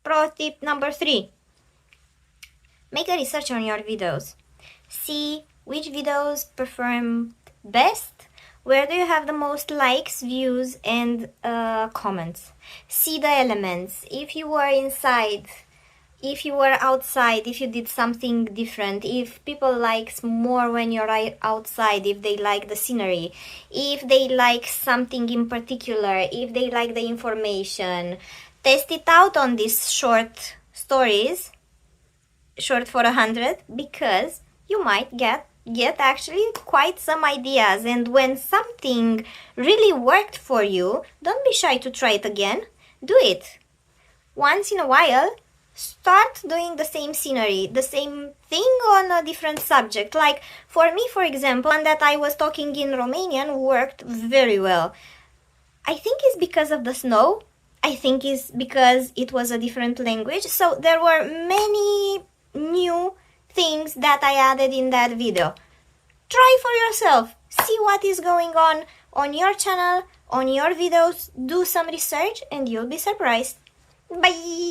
Pro tip number 3. Make a research on your videos. See which videos perform best, where do you have the most likes, views, and comments. See the elements. If you were inside, if you were outside, if you did something different, if people likes more when you're outside, if they like the scenery, if they like something in particular, if they like the information. Test it out on these short stories, short for 100, because you might get actually quite some ideas. And when something really worked for you, don't be shy to try it again. Do it once in a while. Start doing the same scenery, the same thing on a different subject. Like for me, for example, one that I was talking in Romanian worked very well. I think it's because of the snow. I think it's because it was a different language. So there were many new things that I added in that video. Try for yourself. See what is going on your channel, on your videos. Do some research and you'll be surprised. Bye!